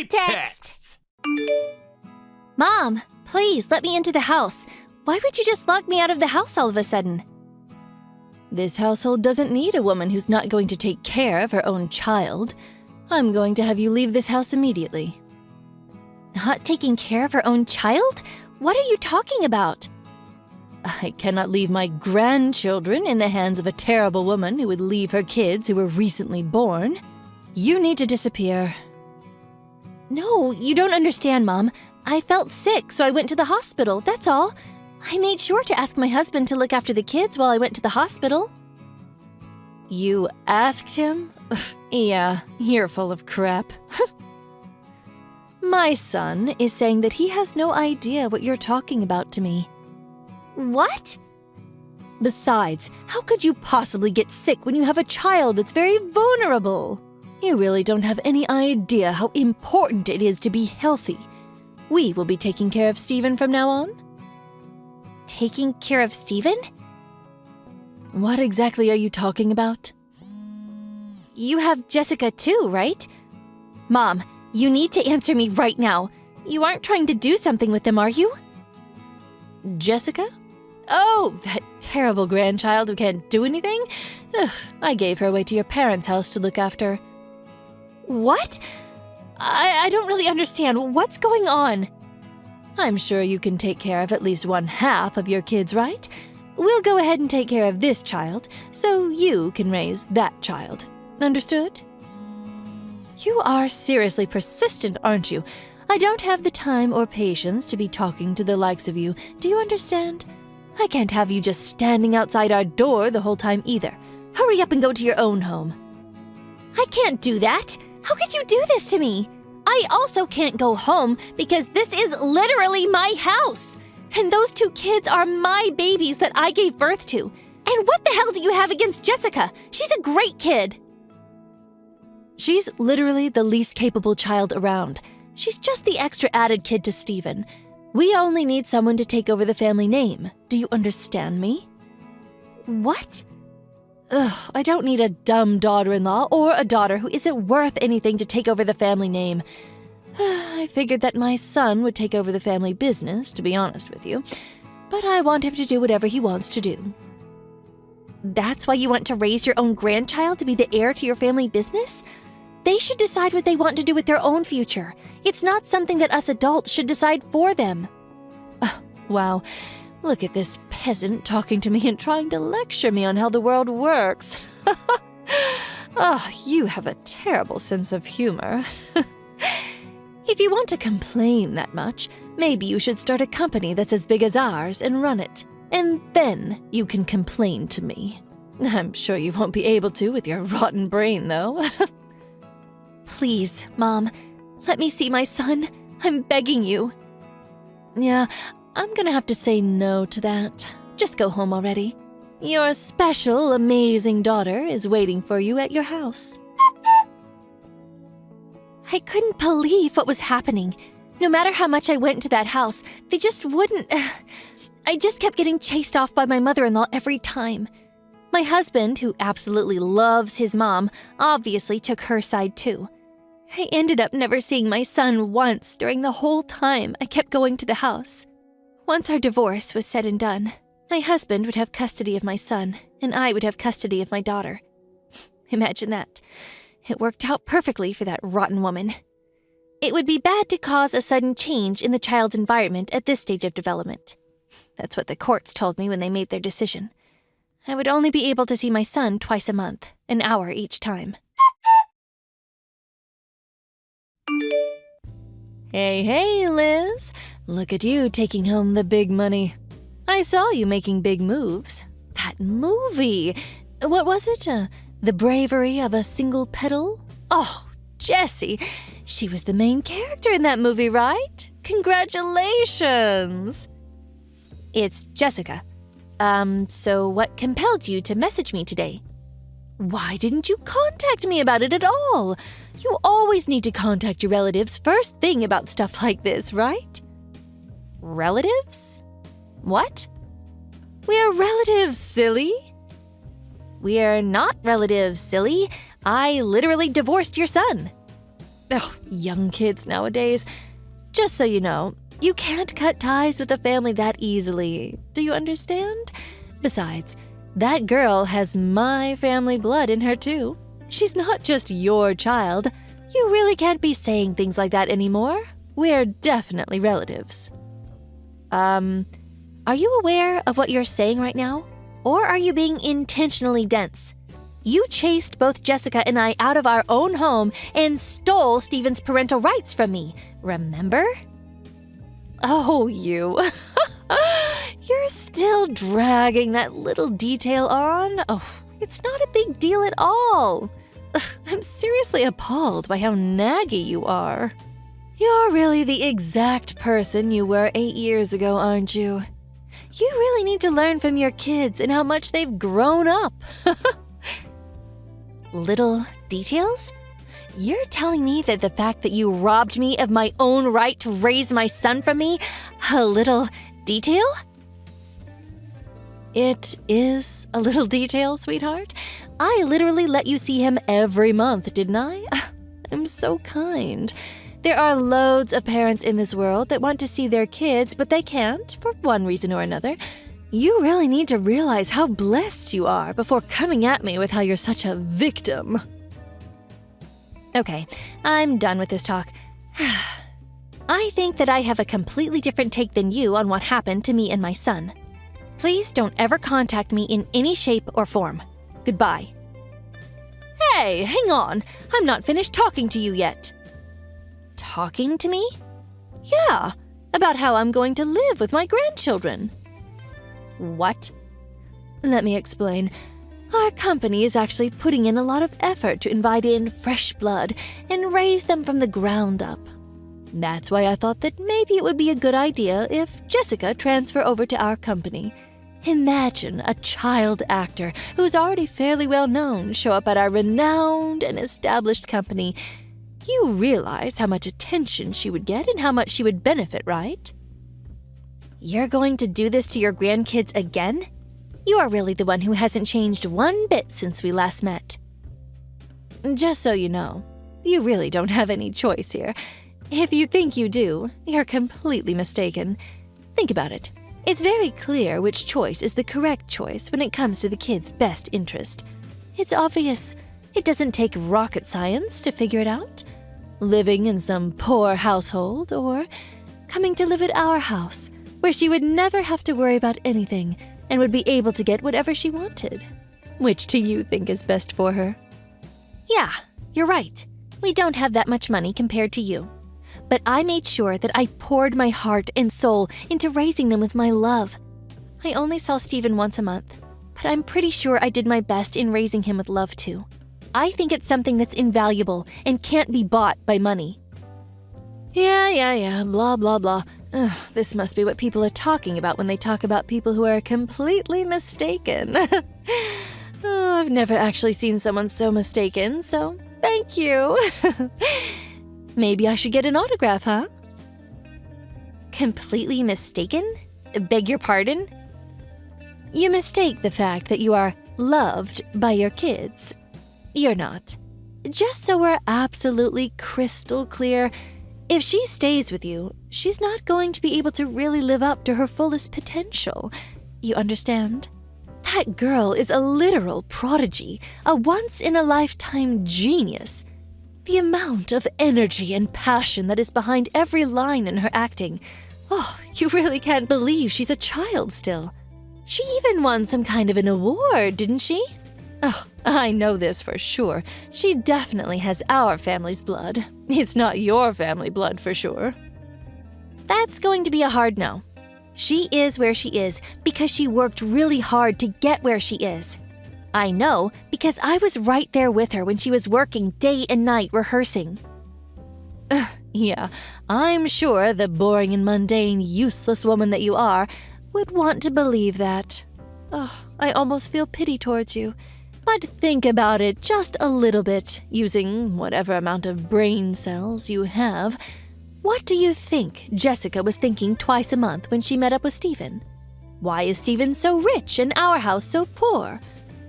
texts! Mom, please let me into the house. Why would you just lock me out of the house all of a sudden? This household doesn't need a woman who's not going to take care of her own child. I'm going to have you leave this house immediately. Not taking care of her own child? What are you talking about? I cannot leave my grandchildren in the hands of a terrible woman who would leave her kids who were recently born. You need to disappear. No, you don't understand, Mom. I felt sick, so I went to the hospital, that's all. I made sure to ask my husband to look after the kids while I went to the hospital. You asked him? Yeah, you're full of crap. My son is saying that he has no idea what you're talking about to me. What? Besides, how could you possibly get sick when you have a child that's very vulnerable? You really don't have any idea how important it is to be healthy. We will be taking care of Stephen from now on. Taking care of Stephen? What exactly are you talking about? You have Jessica too, right? Mom, you need to answer me right now. You aren't trying to do something with them, are you? Jessica? Oh, that terrible grandchild who can't do anything? Ugh, I gave her away to your parents' house to look after. What? I don't really understand. What's going on? I'm sure you can take care of at least one half of your kids, right? We'll go ahead and take care of this child, so you can raise that child. Understood? You are seriously persistent, aren't you? I don't have the time or patience to be talking to the likes of you. Do you understand? I can't have you just standing outside our door the whole time either. Hurry up and go to your own home. I can't do that. How could you do this to me? I also can't go home because this is literally my house. And those two kids are my babies that I gave birth to. And what the hell do you have against Jessica? She's a great kid. She's literally the least capable child around. She's just the extra added kid to Stephen. We only need someone to take over the family name. Do you understand me? What? Ugh, I don't need a dumb daughter-in-law or a daughter who isn't worth anything to take over the family name. I figured that my son would take over the family business, to be honest with you. But I want him to do whatever he wants to do. That's why you want to raise your own grandchild to be the heir to your family business? They should decide what they want to do with their own future. It's not something that us adults should decide for them. Oh, wow. Look at this peasant talking to me and trying to lecture me on how the world works. Oh, you have a terrible sense of humor. If you want to complain that much, maybe you should start a company that's as big as ours and run it. And then you can complain to me. I'm sure you won't be able to with your rotten brain, though. Please, Mom, let me see my son. I'm begging you. Yeah, I'm gonna have to say no to that. Just go home already. Your special, amazing daughter is waiting for you at your house. I couldn't believe what was happening. No matter how much I went into that house, they just wouldn't... I just kept getting chased off by my mother-in-law every time. My husband, who absolutely loves his mom, obviously took her side too. I ended up never seeing my son once during the whole time I kept going to the house. Once our divorce was said and done, my husband would have custody of my son, and I would have custody of my daughter. Imagine that. It worked out perfectly for that rotten woman. It would be bad to cause a sudden change in the child's environment at this stage of development. That's what the courts told me when they made their decision. I would only be able to see my son twice a month, an hour each time. Hey, Liz. Look at you taking home the big money. I saw you making big moves. That movie! What was it? The Bravery of a Single Petal? Oh, Jessie. She was the main character in that movie, right? Congratulations! It's Jessica. So what compelled you to message me today? Why didn't you contact me about it at all? You always need to contact your relatives first thing about stuff like this, right? Relatives? What? We're relatives, silly. We're not relatives, silly. I literally divorced your son. Oh, young kids nowadays. Just so you know, you can't cut ties with a family that easily. Do you understand? Besides, that girl has my family blood in her too. She's not just your child. You really can't be saying things like that anymore. We're definitely relatives. Are you aware of what you're saying right now? Or are you being intentionally dense? You chased both Jessica and I out of our own home and stole Stephen's parental rights from me. Remember? Oh, you. You're still dragging that little detail on? Oh, it's not a big deal at all. I'm seriously appalled by how naggy you are. You're really the exact person you were 8 years ago, aren't you? You really need to learn from your kids and how much they've grown up. Little details? You're telling me that the fact that you robbed me of my own right to raise my son from me, a little detail? It is a little detail, sweetheart. I literally let you see him every month, didn't I? I'm so kind. There are loads of parents in this world that want to see their kids, but they can't for one reason or another. You really need to realize how blessed you are before coming at me with how you're such a victim. Okay, I'm done with this talk. I think that I have a completely different take than you on what happened to me and my son. Please don't ever contact me in any shape or form. Goodbye. Hey, hang on. I'm not finished talking to you yet. Talking to me? Yeah, about how I'm going to live with my grandchildren. What? Let me explain. Our company is actually putting in a lot of effort to invite in fresh blood and raise them from the ground up. That's why I thought that maybe it would be a good idea if Jessica transfer over to our company. Imagine a child actor who's already fairly well known show up at our renowned and established company. You realize how much attention she would get and how much she would benefit, right? You're going to do this to your grandkids again? You are really the one who hasn't changed one bit since we last met. Just so you know, you really don't have any choice here. If you think you do, you're completely mistaken. Think about it. It's very clear which choice is the correct choice when it comes to the kid's best interest. It's obvious. It doesn't take rocket science to figure it out. Living in some poor household or coming to live at our house, where she would never have to worry about anything and would be able to get whatever she wanted. Which do you think is best for her? Yeah, you're right. We don't have that much money compared to you. But I made sure that I poured my heart and soul into raising them with my love. I only saw Stephen once a month, but I'm pretty sure I did my best in raising him with love too. I think it's something that's invaluable and can't be bought by money. Yeah, blah, blah, blah. Ugh, this must be what people are talking about when they talk about people who are completely mistaken. Oh, I've never actually seen someone so mistaken, so thank you. Maybe I should get an autograph, huh? Completely mistaken? Beg your pardon? You mistake the fact that you are loved by your kids. You're not. Just so we're absolutely crystal clear, if she stays with you, she's not going to be able to really live up to her fullest potential. You understand? That girl is a literal prodigy, a once-in-a-lifetime genius. The amount of energy and passion that is behind every line in her acting. Oh, you really can't believe she's a child still. She even won some kind of an award, didn't she? Oh, I know this for sure. She definitely has our family's blood. It's not your family blood for sure. That's going to be a hard no. She is where she is because she worked really hard to get where she is. I know because I was right there with her when she was working day and night rehearsing. Yeah, I'm sure the boring and mundane, useless woman that you are would want to believe that. Oh, I almost feel pity towards you. But think about it just a little bit, using whatever amount of brain cells you have. What do you think Jessica was thinking twice a month when she met up with Stephen? Why is Stephen so rich and our house so poor?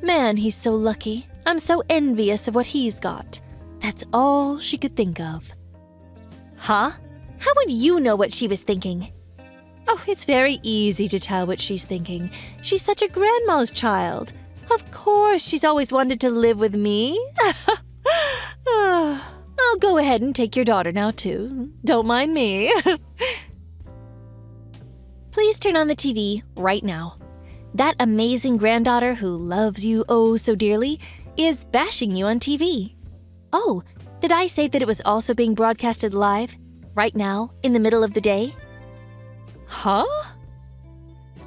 Man, he's so lucky. I'm so envious of what he's got. That's all she could think of. Huh? How would you know what she was thinking? Oh, it's very easy to tell what she's thinking. She's such a grandma's child. Of course, she's always wanted to live with me. I'll go ahead and take your daughter now, too. Don't mind me. Please turn on the TV right now. That amazing granddaughter who loves you oh so dearly is bashing you on TV. Oh, did I say that it was also being broadcasted live, right now, in the middle of the day? Huh?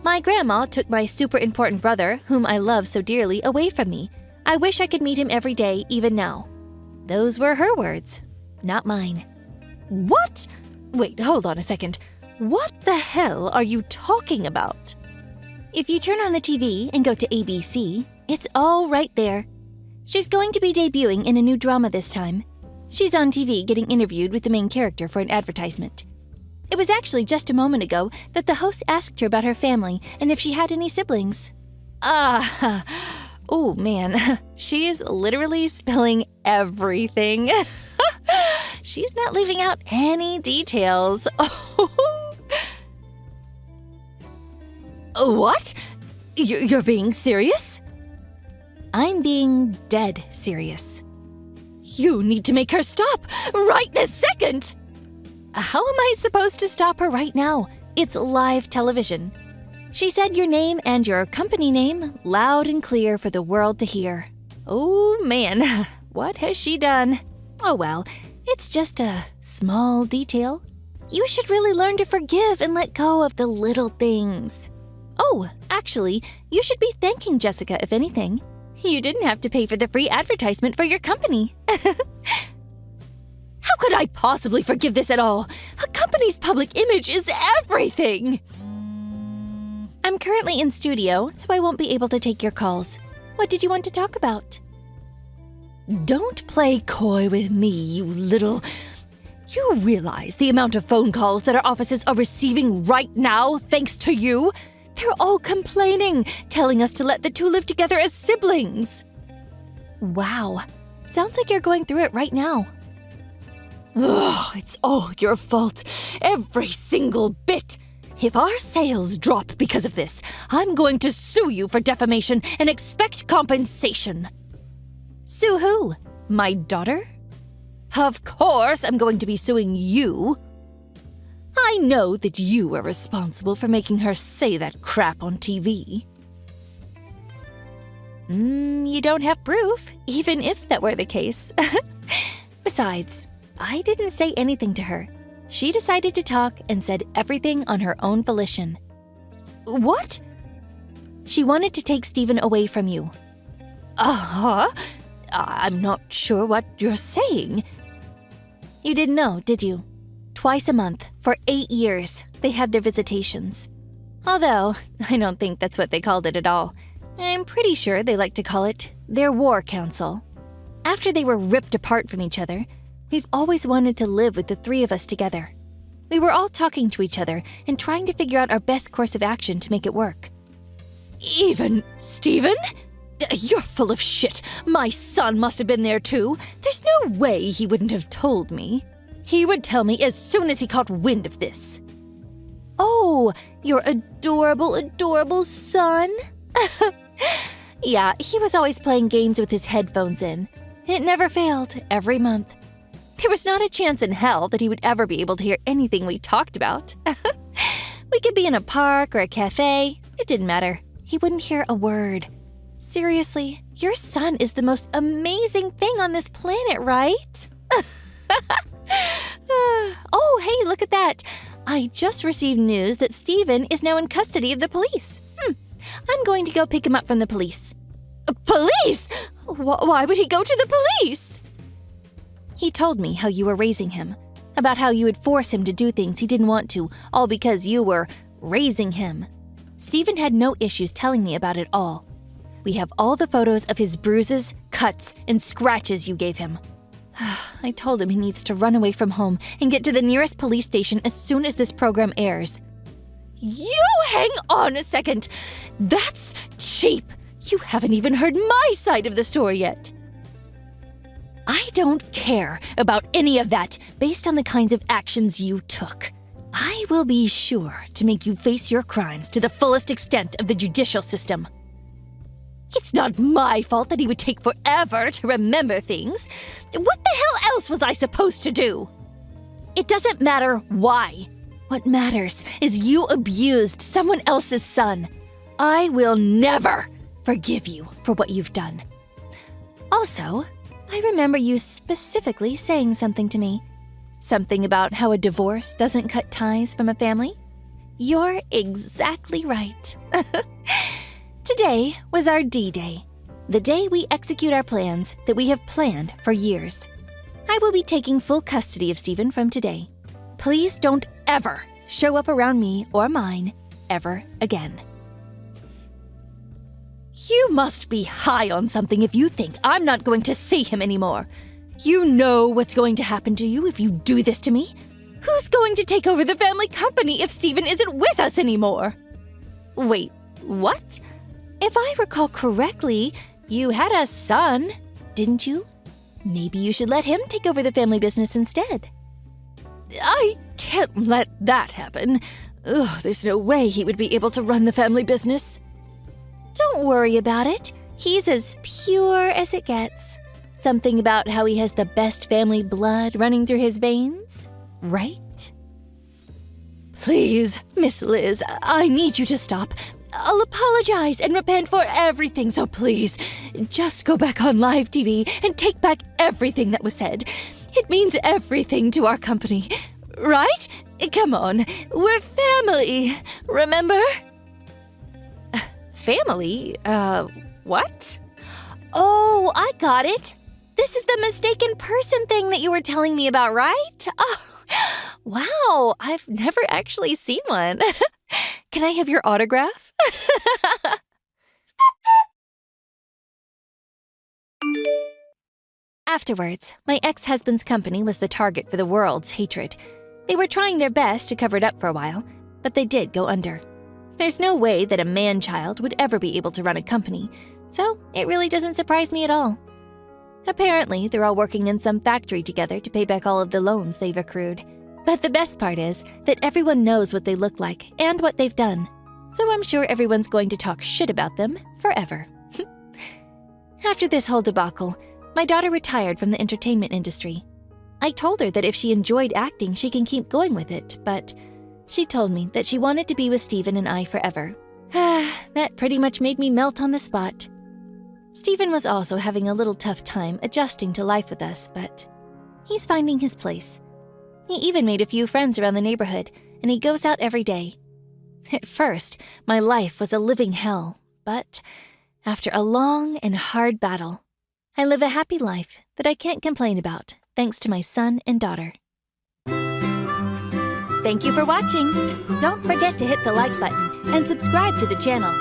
My grandma took my super important brother, whom I love so dearly, away from me. I wish I could meet him every day, even now. Those were her words, not mine. What? Wait, hold on a second. What the hell are you talking about? If you turn on the TV and go to ABC, it's all right there. She's going to be debuting in a new drama this time. She's on TV getting interviewed with the main character for an advertisement. It was actually just a moment ago that the host asked her about her family and if she had any siblings. Oh man, she is literally spilling everything. She's not leaving out any details. What? You're being serious? I'm being dead serious. You need to make her stop right this second! How am I supposed to stop her right now? It's live television. She said your name and your company name loud and clear for the world to hear. Oh man, what has she done? Oh well, it's just a small detail. You should really learn to forgive and let go of the little things. Oh, actually, you should be thanking Jessica if anything. You didn't have to pay for the free advertisement for your company. How could I possibly forgive this at all? A company's public image is everything! I'm currently in studio, so I won't be able to take your calls. What did you want to talk about? Don't play coy with me, you little... You realize the amount of phone calls that our offices are receiving right now thanks to you? They're all complaining, telling us to let the two live together as siblings. Wow, sounds like you're going through it right now. Ugh, it's all your fault. Every single bit. If our sales drop because of this, I'm going to sue you for defamation and expect compensation. Sue who? My daughter? Of course I'm going to be suing you. I know that you are responsible for making her say that crap on TV. You don't have proof, even if that were the case. Besides, I didn't say anything to her. She decided to talk and said everything on her own volition. What? She wanted to take Stephen away from you. Uh-huh. I'm not sure what you're saying. You didn't know, did you? Twice a month, for 8 years, they had their visitations. Although, I don't think that's what they called it at all. I'm pretty sure they like to call it their war council. After they were ripped apart from each other, we've always wanted to live with the three of us together. We were all talking to each other and trying to figure out our best course of action to make it work. Even Stephen? You're full of shit. My son must have been there too. There's no way he wouldn't have told me. He would tell me as soon as he caught wind of this. Oh, your adorable, adorable son? Yeah, he was always playing games with his headphones in. It never failed, every month. There was not a chance in hell that he would ever be able to hear anything we talked about. We could be in a park or a cafe. It didn't matter. He wouldn't hear a word. Seriously, your son is the most amazing thing on this planet, right? Oh, hey, look at that. I just received news that Stephen is now in custody of the police. I'm going to go pick him up from the police. Police? Why would he go to the police? He told me how you were raising him, about how you would force him to do things he didn't want to, all because you were raising him. Stephen had no issues telling me about it all. We have all the photos of his bruises, cuts, and scratches you gave him. I told him he needs to run away from home and get to the nearest police station as soon as this program airs. You hang on a second! That's cheap! You haven't even heard my side of the story yet. I don't care about any of that based on the kinds of actions you took. I will be sure to make you face your crimes to the fullest extent of the judicial system. It's not my fault that he would take forever to remember things. What the hell else was I supposed to do? It doesn't matter why. What matters is you abused someone else's son. I will never forgive you for what you've done. Also, I remember you specifically saying something to me. Something about how a divorce doesn't cut ties from a family. You're exactly right. Today was our D-Day, the day we execute our plans that we have planned for years. I will be taking full custody of Stephen from today. Please don't ever show up around me or mine ever again. You must be high on something if you think I'm not going to see him anymore. You know what's going to happen to you if you do this to me. Who's going to take over the family company if Stephen isn't with us anymore? Wait, what? If I recall correctly, you had a son, didn't you? Maybe you should let him take over the family business instead. I can't let that happen. There's no way he would be able to run the family business. Don't worry about it. He's as pure as it gets. Something about how he has the best family blood running through his veins, right? Please, Miss Liz, I need you to stop. I'll apologize and repent for everything, so please, just go back on live TV and take back everything that was said. It means everything to our company, right? Come on, we're family, remember? Family? What? Oh, I got it. This is the mistaken person thing that you were telling me about, right? Oh, wow, I've never actually seen one. Can I have your autograph? Afterwards, my ex-husband's company was the target for the world's hatred. They were trying their best to cover it up for a while, but they did go under. There's no way that a man-child would ever be able to run a company, so it really doesn't surprise me at all. Apparently, they're all working in some factory together to pay back all of the loans they've accrued. But the best part is that everyone knows what they look like and what they've done, so I'm sure everyone's going to talk shit about them forever. After this whole debacle, my daughter retired from the entertainment industry. I told her that if she enjoyed acting, she can keep going with it, but she told me that she wanted to be with Stephen and I forever. That pretty much made me melt on the spot. Stephen was also having a little tough time adjusting to life with us, but he's finding his place. He even made a few friends around the neighborhood, and he goes out every day. At first, my life was a living hell, but after a long and hard battle, I live a happy life that I can't complain about, thanks to my son and daughter. Thank you for watching. Don't forget to hit the like button and subscribe to the channel.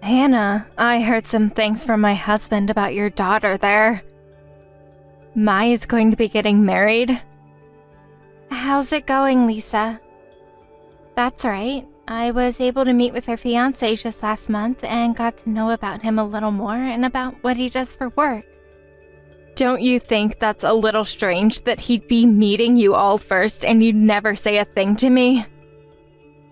Hannah, I heard some things from my husband about your daughter there. Mai is going to be getting married. How's it going, Lisa? That's right. I was able to meet with her fiancé just last month and got to know about him a little more and about what he does for work. Don't you think that's a little strange that he'd be meeting you all first and you'd never say a thing to me?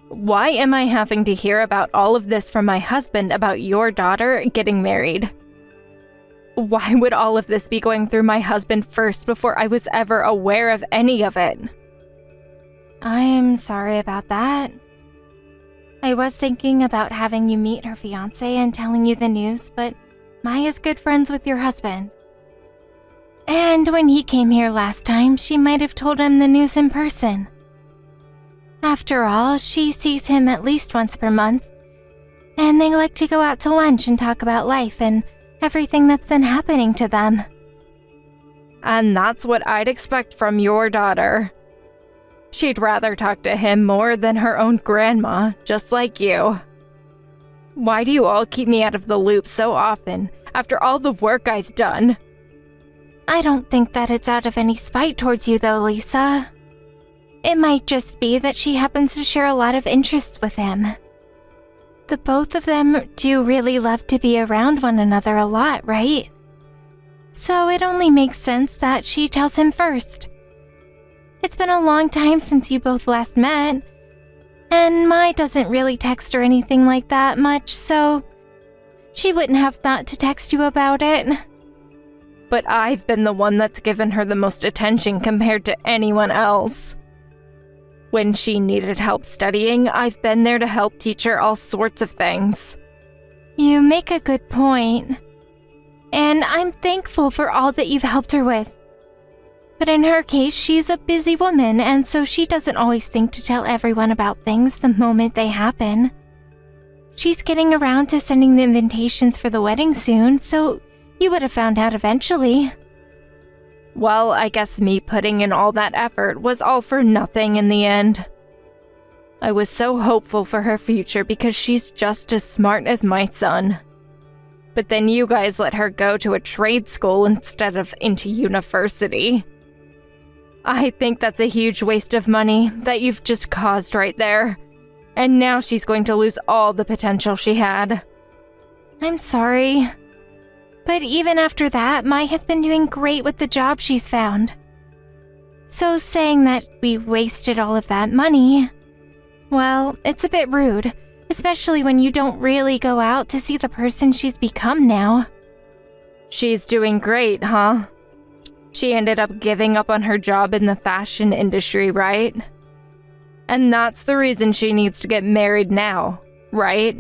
Why am I having to hear about all of this from my husband about your daughter getting married? Why would all of this be going through my husband first before I was ever aware of any of it? I'm sorry about that. I was thinking about having you meet her fiancé and telling you the news, but Maya's good friends with your husband. And when he came here last time, she might have told him the news in person. After all, she sees him at least once per month, and they like to go out to lunch and talk about life and everything that's been happening to them. And that's what I'd expect from your daughter. She'd rather talk to him more than her own grandma, just like you. Why do you all keep me out of the loop so often, after all the work I've done? I don't think that it's out of any spite towards you though, Lisa. It might just be that she happens to share a lot of interests with him. The both of them do really love to be around one another a lot, right? So it only makes sense that she tells him first. It's been a long time since you both last met, and Mai doesn't really text or anything like that much, so she wouldn't have thought to text you about it. But I've been the one that's given her the most attention compared to anyone else. When she needed help studying, I've been there to help teach her all sorts of things. You make a good point, and I'm thankful for all that you've helped her with. But in her case, she's a busy woman, and so she doesn't always think to tell everyone about things the moment they happen. She's getting around to sending the invitations for the wedding soon, so you would have found out eventually. Well, I guess me putting in all that effort was all for nothing in the end. I was so hopeful for her future because she's just as smart as my son. But then you guys let her go to a trade school instead of into university. I think that's a huge waste of money that you've just caused right there. And now she's going to lose all the potential she had. I'm sorry. But even after that, Mai has been doing great with the job she's found. So saying that we wasted all of that money, well, it's a bit rude, especially when you don't really go out to see the person she's become now. She's doing great, huh? She ended up giving up on her job in the fashion industry, right? And that's the reason she needs to get married now, right?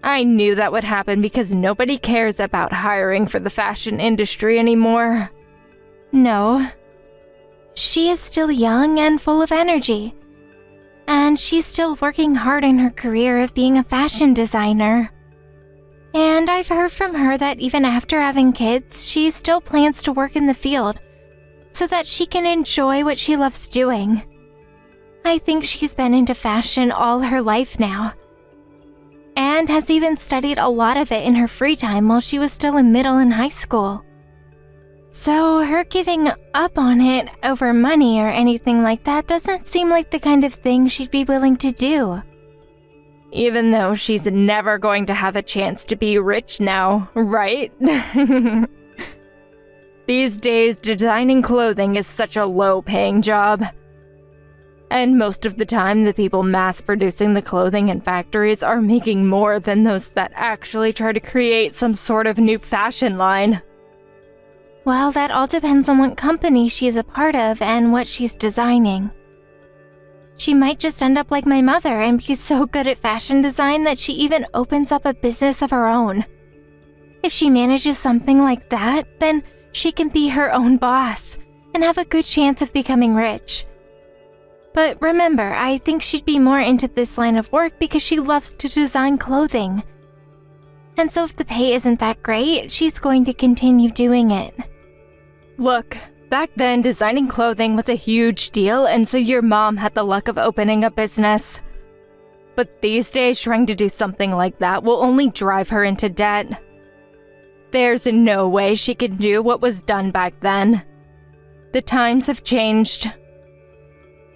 I knew that would happen because nobody cares about hiring for the fashion industry anymore. No. She is still young and full of energy. And she's still working hard in her career of being a fashion designer. And I've heard from her that even after having kids, she still plans to work in the field so that she can enjoy what she loves doing. I think she's been into fashion all her life now, and has even studied a lot of it in her free time while she was still in middle and high school. So her giving up on it over money or anything like that doesn't seem like the kind of thing she'd be willing to do. Even though she's never going to have a chance to be rich now, right? These days, designing clothing is such a low-paying job. And most of the time, the people mass-producing the clothing in factories are making more than those that actually try to create some sort of new fashion line. Well, that all depends on what company she's a part of and what she's designing. She might just end up like my mother and be so good at fashion design that she even opens up a business of her own. If she manages something like that, then she can be her own boss and have a good chance of becoming rich. But remember, I think she'd be more into this line of work because she loves to design clothing. And so if the pay isn't that great, she's going to continue doing it. Look, back then designing clothing was a huge deal, and so your mom had the luck of opening a business. But these days, trying to do something like that will only drive her into debt. There's no way she can do what was done back then. The times have changed.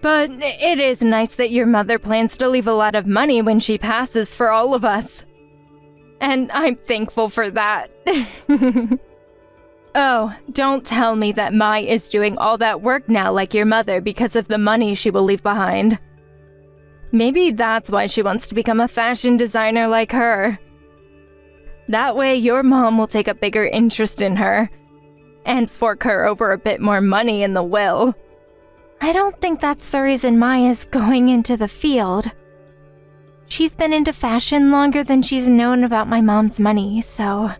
But it is nice that your mother plans to leave a lot of money when she passes for all of us. And I'm thankful for that. Oh, don't tell me that Mai is doing all that work now like your mother because of the money she will leave behind. Maybe that's why she wants to become a fashion designer like her. That way your mom will take a bigger interest in her and fork her over a bit more money in the will. I don't think that's the reason Mai is going into the field. She's been into fashion longer than she's known about my mom's money, so...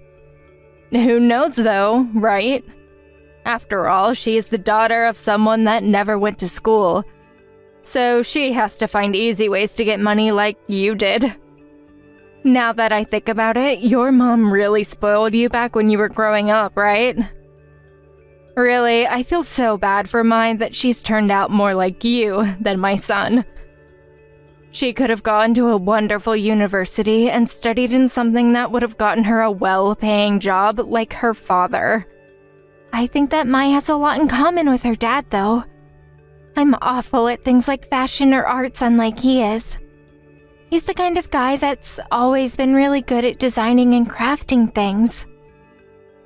Who knows though, right? After all, she is the daughter of someone that never went to school. So she has to find easy ways to get money like you did. Now that I think about it, your mom really spoiled you back when you were growing up, right? Really, I feel so bad for Mai that she's turned out more like you than my son. She could have gone to a wonderful university and studied in something that would have gotten her a well-paying job like her father. I think that Mai has a lot in common with her dad, though. I'm awful at things like fashion or arts, unlike he is. He's the kind of guy that's always been really good at designing and crafting things.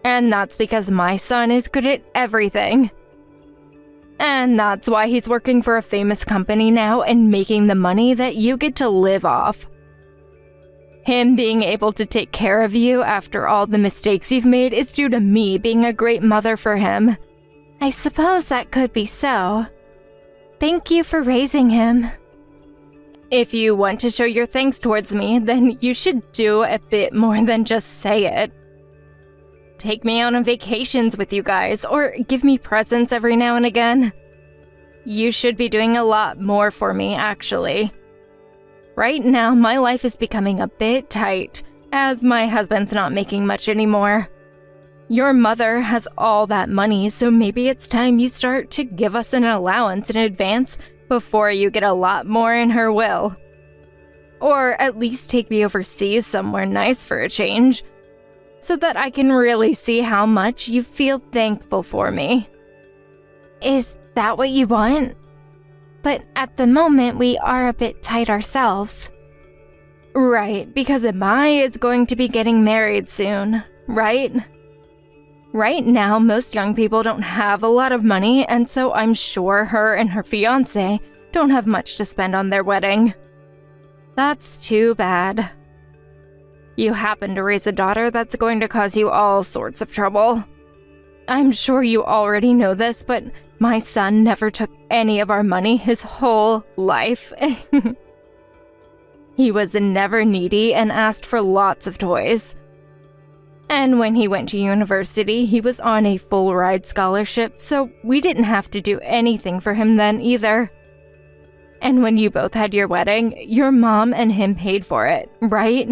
And that's because my son is good at everything. And that's why he's working for a famous company now and making the money that you get to live off. Him being able to take care of you after all the mistakes you've made is due to me being a great mother for him. I suppose that could be so. Thank you for raising him. If you want to show your thanks towards me, then you should do a bit more than just say it. Take me out on vacations with you guys, or give me presents every now and again. You should be doing a lot more for me, actually. Right now, my life is becoming a bit tight, as my husband's not making much anymore. Your mother has all that money, so maybe it's time you start to give us an allowance in advance before you get a lot more in her will. Or at least take me overseas somewhere nice for a change, so that I can really see how much you feel thankful for me. Is that what you want? But at the moment, we are a bit tight ourselves. Right, because Mai is going to be getting married soon, right? Right now, most young people don't have a lot of money, and so I'm sure her and her fiancé don't have much to spend on their wedding. That's too bad. You happen to raise a daughter that's going to cause you all sorts of trouble. I'm sure you already know this, but my son never took any of our money his whole life. He was never needy and asked for lots of toys. And when he went to university, he was on a full-ride scholarship, so we didn't have to do anything for him then either. And when you both had your wedding, your mom and him paid for it, right?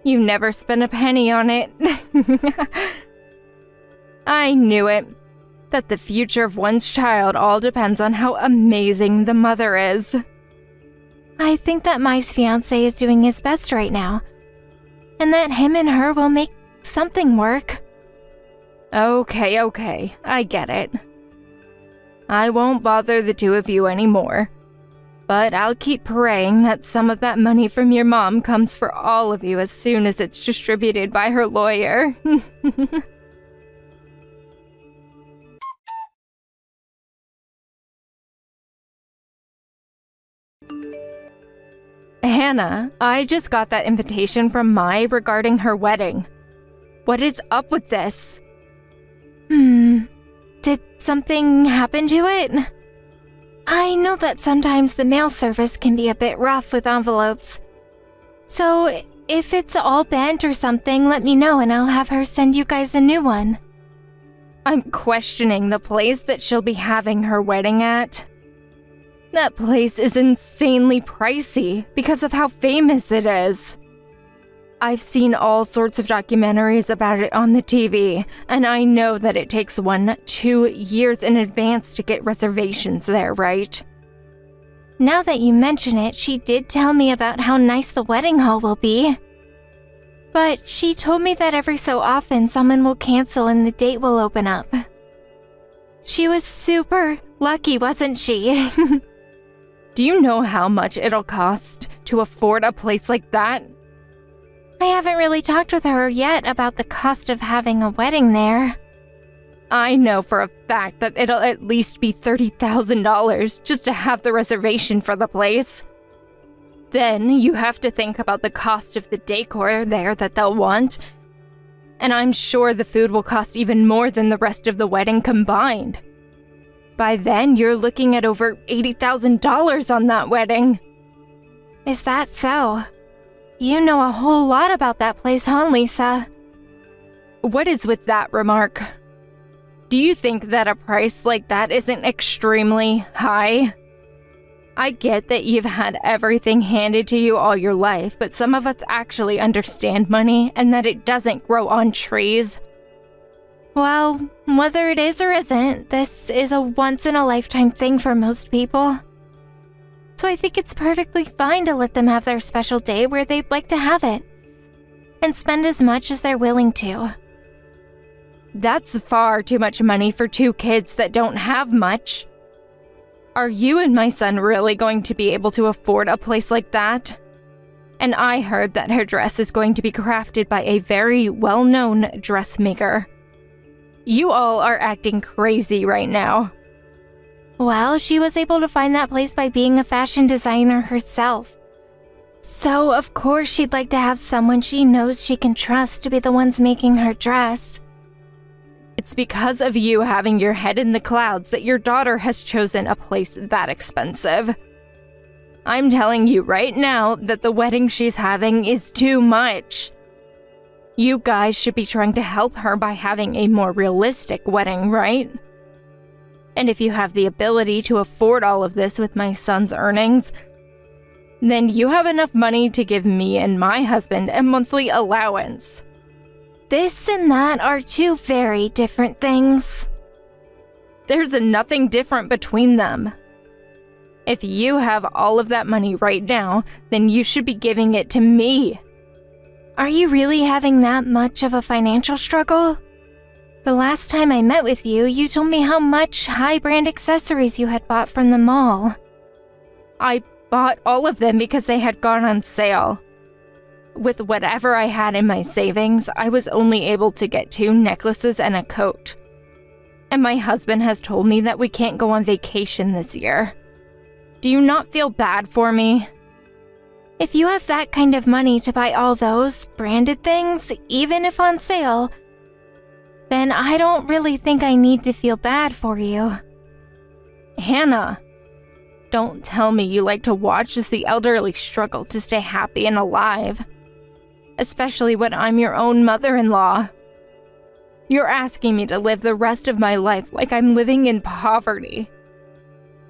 You never spent a penny on it. I knew it. That the future of one's child all depends on how amazing the mother is. I think that Mai's fiancé is doing his best right now, and that him and her will make something work. Okay, I get it. I won't bother the two of you anymore, but I'll keep praying that some of that money from your mom comes for all of you as soon as it's distributed by her lawyer. Hannah, I just got that invitation from Mai regarding her wedding. What is up with this? Did something happen to it? I know that sometimes the mail service can be a bit rough with envelopes. So, if it's all bent or something, let me know and I'll have her send you guys a new one. I'm questioning the place that she'll be having her wedding at. That place is insanely pricey because of how famous it is. I've seen all sorts of documentaries about it on the TV, and I know that it takes 1-2 years in advance to get reservations there, right? Now that you mention it, she did tell me about how nice the wedding hall will be. But she told me that every so often someone will cancel and the date will open up. She was super lucky, wasn't she? Do you know how much it'll cost to afford a place like that? I haven't really talked with her yet about the cost of having a wedding there. I know for a fact that it'll at least be $30,000 just to have the reservation for the place. Then you have to think about the cost of the decor there that they'll want. And I'm sure the food will cost even more than the rest of the wedding combined. By then, you're looking at over $80,000 on that wedding. Is that so? You know a whole lot about that place, huh, Lisa? What is with that remark? Do you think that a price like that isn't extremely high? I get that you've had everything handed to you all your life, but some of us actually understand money and that it doesn't grow on trees. Well, whether it is or isn't, this is a once-in-a-lifetime thing for most people. So I think it's perfectly fine to let them have their special day where they'd like to have it, and spend as much as they're willing to. That's far too much money for 2 kids that don't have much. Are you and my son really going to be able to afford a place like that? And I heard that her dress is going to be crafted by a very well-known dressmaker. You all are acting crazy right now. Well, she was able to find that place by being a fashion designer herself. So, of course, she'd like to have someone she knows she can trust to be the ones making her dress. It's because of you having your head in the clouds that your daughter has chosen a place that expensive. I'm telling you right now that the wedding she's having is too much. You guys should be trying to help her by having a more realistic wedding, right? And if you have the ability to afford all of this with my son's earnings, then you have enough money to give me and my husband a monthly allowance. This and that are 2 very different things. There's nothing different between them. If you have all of that money right now, then you should be giving it to me. Are you really having that much of a financial struggle? The last time I met with you, you told me how much high-brand accessories you had bought from the mall. I bought all of them because they had gone on sale. With whatever I had in my savings, I was only able to get 2 necklaces and a coat. And my husband has told me that we can't go on vacation this year. Do you not feel bad for me? If you have that kind of money to buy all those branded things, even if on sale, then I don't really think I need to feel bad for you. Hannah, don't tell me you like to watch as the elderly struggle to stay happy and alive. Especially when I'm your own mother-in-law. You're asking me to live the rest of my life like I'm living in poverty.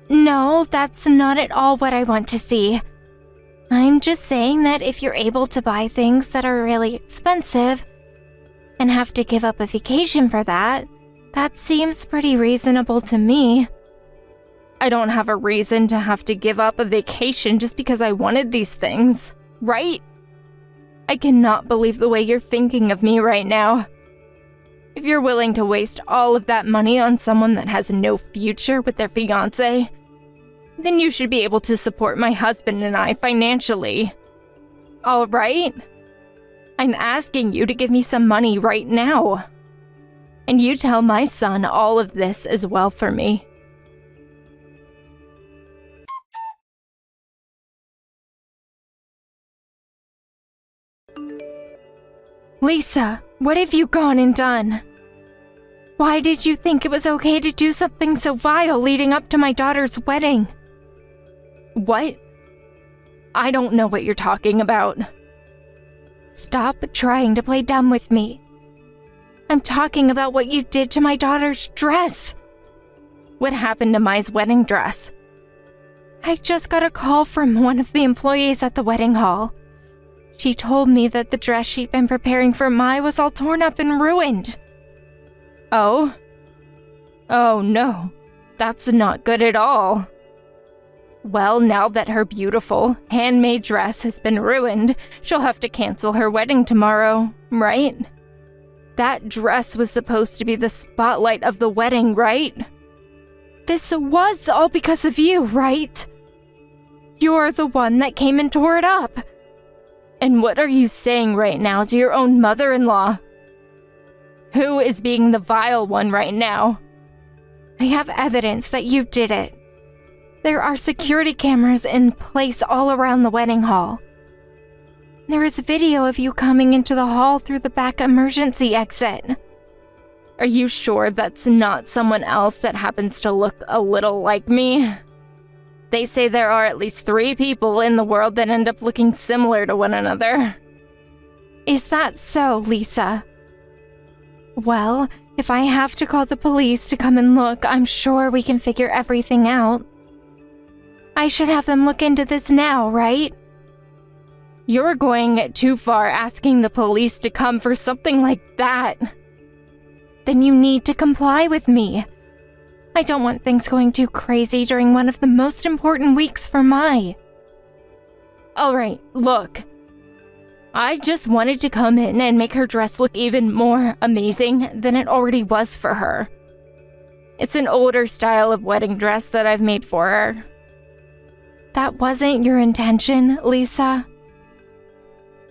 No, that's not at all what I want to see. I'm just saying that if you're able to buy things that are really expensive and have to give up a vacation for that, that seems pretty reasonable to me. I don't have a reason to have to give up a vacation just because I wanted these things, right? I cannot believe the way you're thinking of me right now. If you're willing to waste all of that money on someone that has no future with their fiancé, then you should be able to support my husband and I financially. All right? I'm asking you to give me some money right now. And you tell my son all of this as well for me. Lisa, what have you gone and done? Why did you think it was okay to do something so vile leading up to my daughter's wedding? What? I don't know what you're talking about. Stop trying to play dumb with me. I'm talking about what you did to my daughter's dress. What happened to Mai's wedding dress? I just got a call from one of the employees at the wedding hall. She told me that the dress she'd been preparing for Mai was all torn up and ruined. Oh? Oh no, that's not good at all. Well, now that her beautiful, handmade dress has been ruined, she'll have to cancel her wedding tomorrow, right? That dress was supposed to be the spotlight of the wedding, right? This was all because of you, right? You're the one that came and tore it up. And what are you saying right now to your own mother-in-law? Who is being the vile one right now? I have evidence that you did it. There are security cameras in place all around the wedding hall. There is video of you coming into the hall through the back emergency exit. Are you sure that's not someone else that happens to look a little like me? They say there are at least 3 people in the world that end up looking similar to one another. Is that so, Lisa? Well, if I have to call the police to come and look, I'm sure we can figure everything out. I should have them look into this now, right? You're going too far asking the police to come for something like that. Then you need to comply with me. I don't want things going too crazy during one of the most important weeks for Mai. Alright, look. I just wanted to come in and make her dress look even more amazing than it already was for her. It's an older style of wedding dress that I've made for her. That wasn't your intention, Lisa.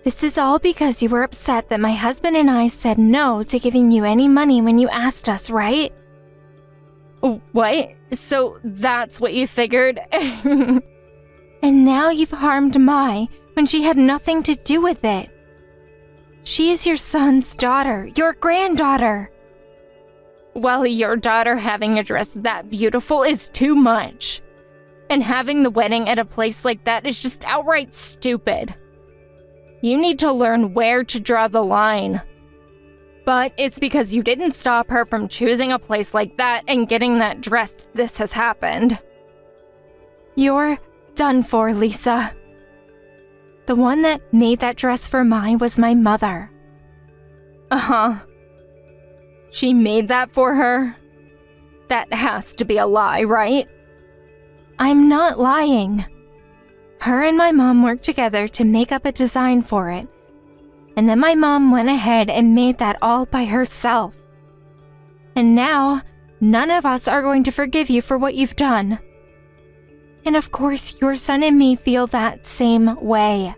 This is all because you were upset that my husband and I said no to giving you any money when you asked us, right? What? So that's what you figured? And now you've harmed Mai when she had nothing to do with it. She is your son's daughter, your granddaughter. Well, your daughter having a dress that beautiful is too much. And having the wedding at a place like that is just outright stupid. You need to learn where to draw the line. But it's because you didn't stop her from choosing a place like that and getting that dress this has happened. You're done for, Lisa. The one that made that dress for Mai was my mother. Uh-huh. She made that for her? That has to be a lie, right? I'm not lying. Her and my mom worked together to make up a design for it. And then my mom went ahead and made that all by herself. And now, none of us are going to forgive you for what you've done. And of course, your son and me feel that same way.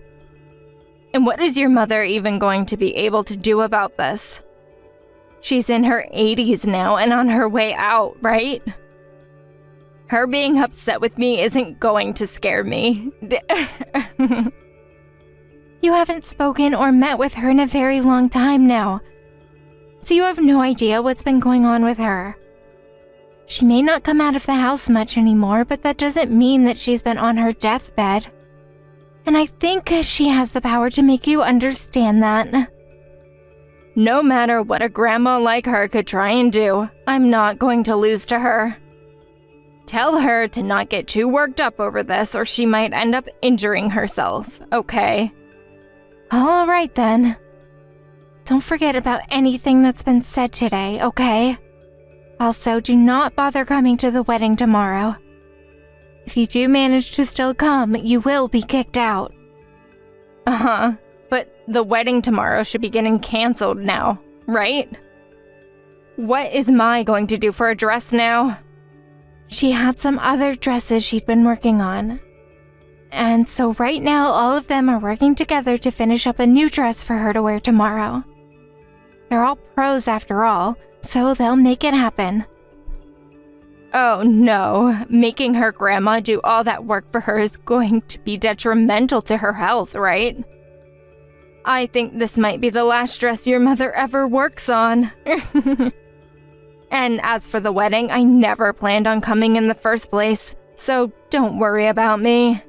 And what is your mother even going to be able to do about this? She's in her 80s now and on her way out, right? Her being upset with me isn't going to scare me. You haven't spoken or met with her in a very long time now, so you have no idea what's been going on with her. She may not come out of the house much anymore, but that doesn't mean that she's been on her deathbed. And I think she has the power to make you understand that. No matter what a grandma like her could try and do, I'm not going to lose to her. Tell her to not get too worked up over this or she might end up injuring herself, okay? All right then. Don't forget about anything that's been said today, okay? Also, do not bother coming to the wedding tomorrow. If you do manage to still come, you will be kicked out. Uh-huh, but the wedding tomorrow should be getting canceled now, right? What is Mai going to do for a dress now? She had some other dresses she'd been working on. And so right now, all of them are working together to finish up a new dress for her to wear tomorrow. They're all pros after all, so they'll make it happen. Oh no, making her grandma do all that work for her is going to be detrimental to her health, right? I think this might be the last dress your mother ever works on. And as for the wedding, I never planned on coming in the first place, so don't worry about me.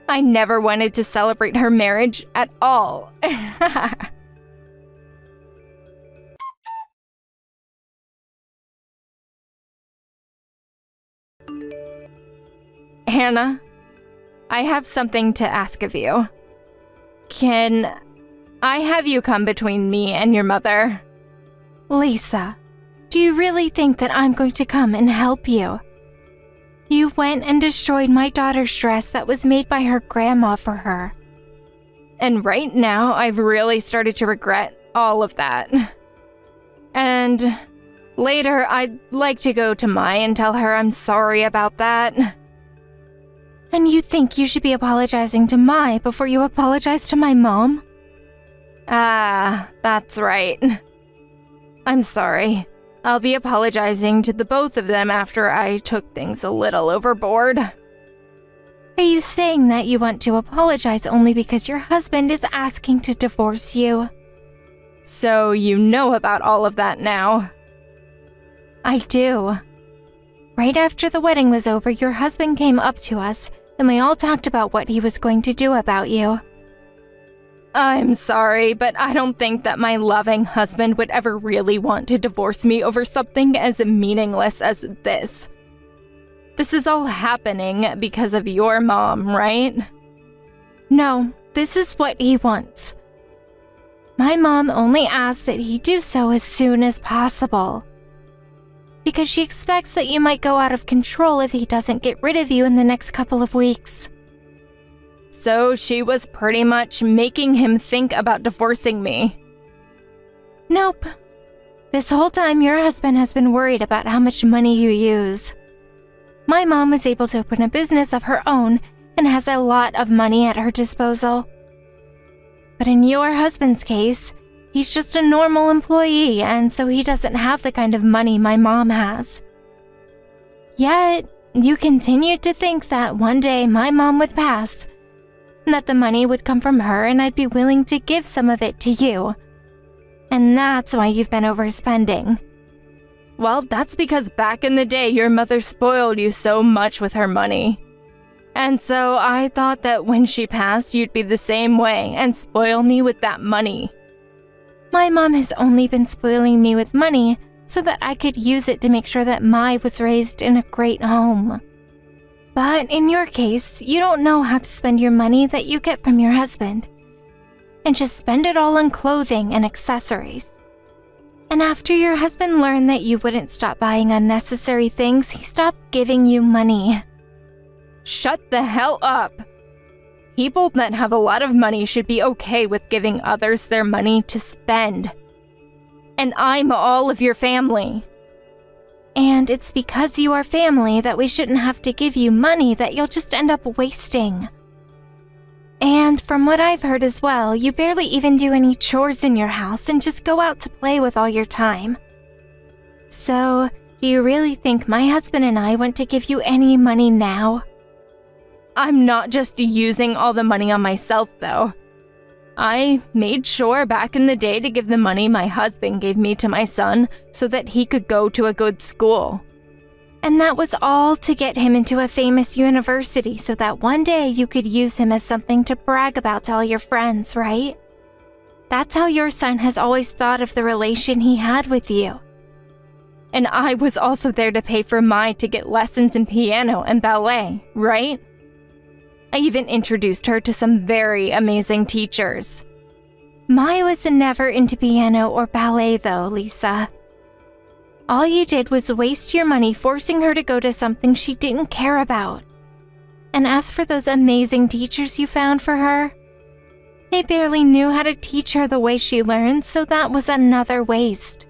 I never wanted to celebrate her marriage at all. Hannah, I have something to ask of you. Can I have you come between me and your mother? Lisa, do you really think that I'm going to come and help you? You went and destroyed my daughter's dress that was made by her grandma for her. And right now, I've really started to regret all of that. And later, I'd like to go to Mai and tell her I'm sorry about that. And you think you should be apologizing to Mai before you apologize to my mom? Ah, that's right. I'm sorry. I'll be apologizing to the both of them after I took things a little overboard. Are you saying that you want to apologize only because your husband is asking to divorce you? So you know about all of that now? I do. Right after the wedding was over, your husband came up to us, and we all talked about what he was going to do about you. I'm sorry, but I don't think that my loving husband would ever really want to divorce me over something as meaningless as this. This is all happening because of your mom, right? No, this is what he wants. My mom only asks that he do so as soon as possible. Because she expects that you might go out of control if he doesn't get rid of you in the next couple of weeks. So she was pretty much making him think about divorcing me. Nope. This whole time, your husband has been worried about how much money you use. My mom was able to open a business of her own and has a lot of money at her disposal. But in your husband's case, he's just a normal employee, and so he doesn't have the kind of money my mom has. Yet, you continued to think that one day my mom would pass, and that the money would come from her and I'd be willing to give some of it to you. And that's why you've been overspending. Well, that's because back in the day, your mother spoiled you so much with her money. And so I thought that when she passed, you'd be the same way and spoil me with that money. My mom has only been spoiling me with money so that I could use it to make sure that Mai was raised in a great home. But in your case, you don't know how to spend your money that you get from your husband, and just spend it all on clothing and accessories. And after your husband learned that you wouldn't stop buying unnecessary things, he stopped giving you money. Shut the hell up! People that have a lot of money should be okay with giving others their money to spend. And I'm all of your family. And it's because you are family that we shouldn't have to give you money that you'll just end up wasting. And from what I've heard as well, you barely even do any chores in your house and just go out to play with all your time. So, do you really think my husband and I want to give you any money now? I'm not just using all the money on myself, though. I made sure back in the day to give the money my husband gave me to my son so that he could go to a good school. And that was all to get him into a famous university so that one day you could use him as something to brag about to all your friends, right? That's how your son has always thought of the relation he had with you. And I was also there to pay for Mai to get lessons in piano and ballet, right? I even introduced her to some very amazing teachers. Mai was never into piano or ballet though, Lisa. All you did was waste your money forcing her to go to something she didn't care about. And as for those amazing teachers you found for her, they barely knew how to teach her the way she learned, so that was another waste.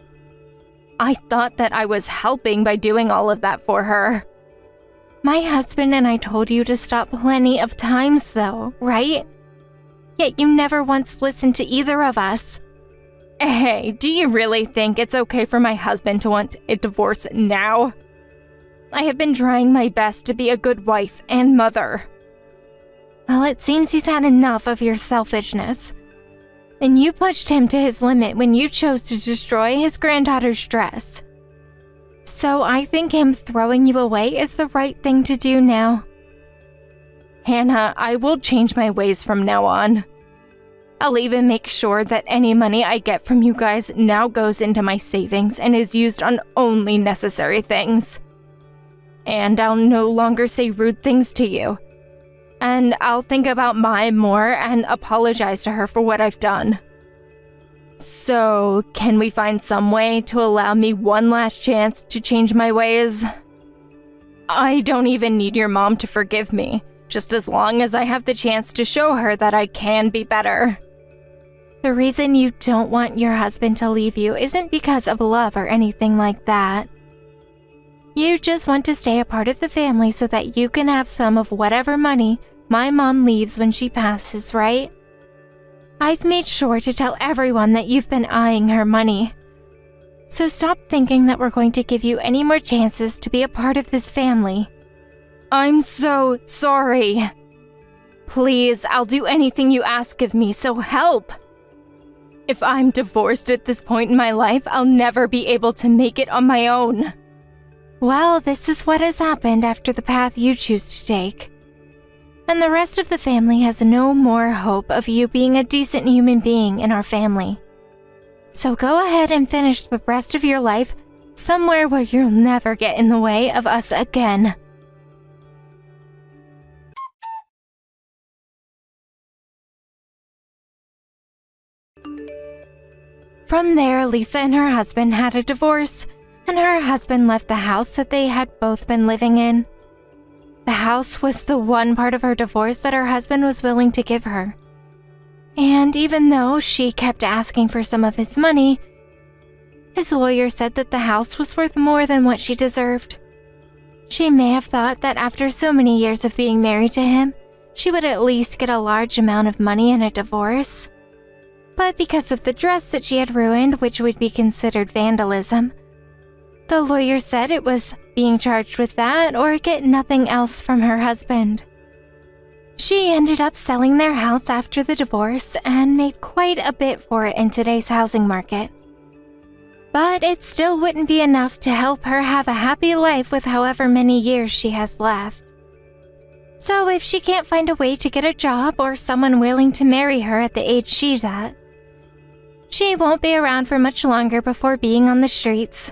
I thought that I was helping by doing all of that for her. My husband and I told you to stop plenty of times though, right? Yet you never once listened to either of us. Hey, do you really think it's okay for my husband to want a divorce now? I have been trying my best to be a good wife and mother. Well, it seems he's had enough of your selfishness. And you pushed him to his limit when you chose to destroy his granddaughter's dress. So I think him throwing you away is the right thing to do now. Hannah, I will change my ways from now on. I'll even make sure that any money I get from you guys now goes into my savings and is used on only necessary things. And I'll no longer say rude things to you. And I'll think about Mai more and apologize to her for what I've done. So, can we find some way to allow me one last chance to change my ways? I don't even need your mom to forgive me, just as long as I have the chance to show her that I can be better. The reason you don't want your husband to leave you isn't because of love or anything like that. You just want to stay a part of the family so that you can have some of whatever money my mom leaves when she passes, right? I've made sure to tell everyone that you've been eyeing her money. So stop thinking that we're going to give you any more chances to be a part of this family. I'm so sorry. Please, I'll do anything you ask of me, so help. If I'm divorced at this point in my life, I'll never be able to make it on my own. Well, this is what has happened after the path you choose to take. And the rest of the family has no more hope of you being a decent human being in our family. So go ahead and finish the rest of your life somewhere where you'll never get in the way of us again. From there, Lisa and her husband had a divorce, and her husband left the house that they had both been living in. The house was the one part of her divorce that her husband was willing to give her. And even though she kept asking for some of his money, his lawyer said that the house was worth more than what she deserved. She may have thought that after so many years of being married to him, she would at least get a large amount of money in a divorce. But because of the dress that she had ruined, which would be considered vandalism, the lawyer said it was being charged with that or get nothing else from her husband. She ended up selling their house after the divorce and made quite a bit for it in today's housing market. But it still wouldn't be enough to help her have a happy life with however many years she has left. So if she can't find a way to get a job or someone willing to marry her at the age she's at, she won't be around for much longer before being on the streets.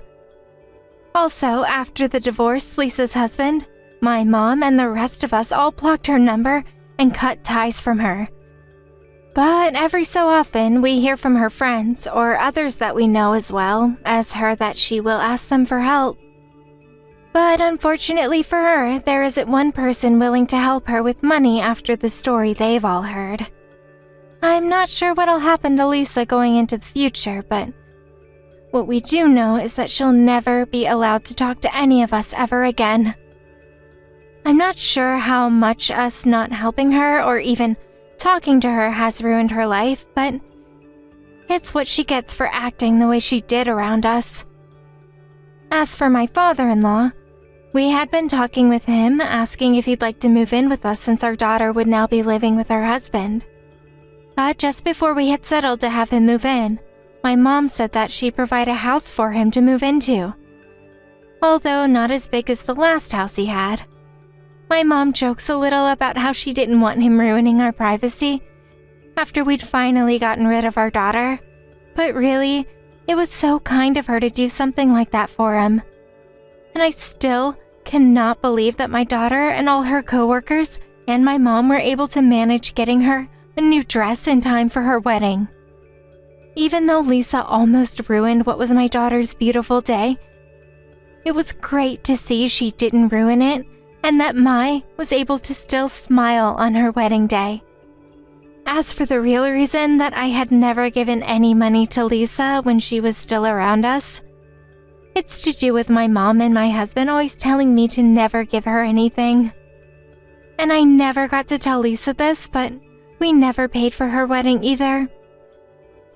Also, after the divorce, Lisa's husband, my mom, and the rest of us all blocked her number and cut ties from her. But every so often, we hear from her friends or others that we know as well as her that she will ask them for help. But unfortunately for her, there isn't one person willing to help her with money after the story they've all heard. I'm not sure what'll happen to Lisa going into the future, but what we do know is that she'll never be allowed to talk to any of us ever again. I'm not sure how much us not helping her or even talking to her has ruined her life, but it's what she gets for acting the way she did around us. As for my father-in-law, we had been talking with him, asking if he'd like to move in with us since our daughter would now be living with her husband. But just before we had settled to have him move in, my mom said that she'd provide a house for him to move into, although not as big as the last house he had. My mom jokes a little about how she didn't want him ruining our privacy after we'd finally gotten rid of our daughter, but really, it was so kind of her to do something like that for him. And I still cannot believe that my daughter and all her coworkers and my mom were able to manage getting her a new dress in time for her wedding. Even though Lisa almost ruined what was my daughter's beautiful day, it was great to see she didn't ruin it and that Mai was able to still smile on her wedding day. As for the real reason that I had never given any money to Lisa when she was still around us, it's to do with my mom and my husband always telling me to never give her anything. And I never got to tell Lisa this, but we never paid for her wedding either.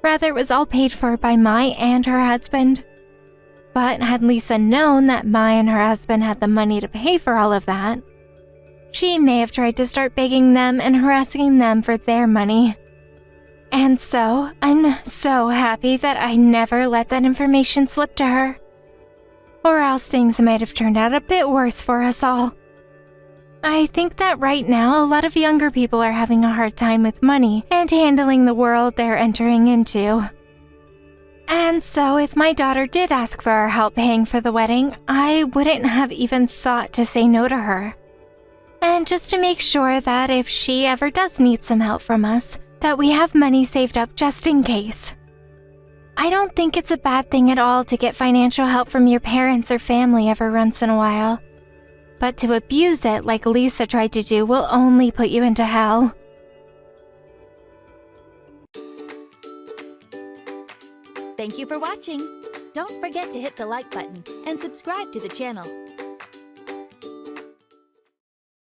Rather, it was all paid for by Mai and her husband. But had Lisa known that Mai and her husband had the money to pay for all of that, she may have tried to start begging them and harassing them for their money. And so, I'm so happy that I never let that information slip to her. Or else things might have turned out a bit worse for us all. I think that right now a lot of younger people are having a hard time with money and handling the world they're entering into. And so if my daughter did ask for our help paying for the wedding, I wouldn't have even thought to say no to her. And just to make sure that if she ever does need some help from us, that we have money saved up just in case. I don't think it's a bad thing at all to get financial help from your parents or family every once in a while. But to abuse it like Lisa tried to do will only put you into hell. Thank you for watching. Don't forget to hit the like button and subscribe to the channel.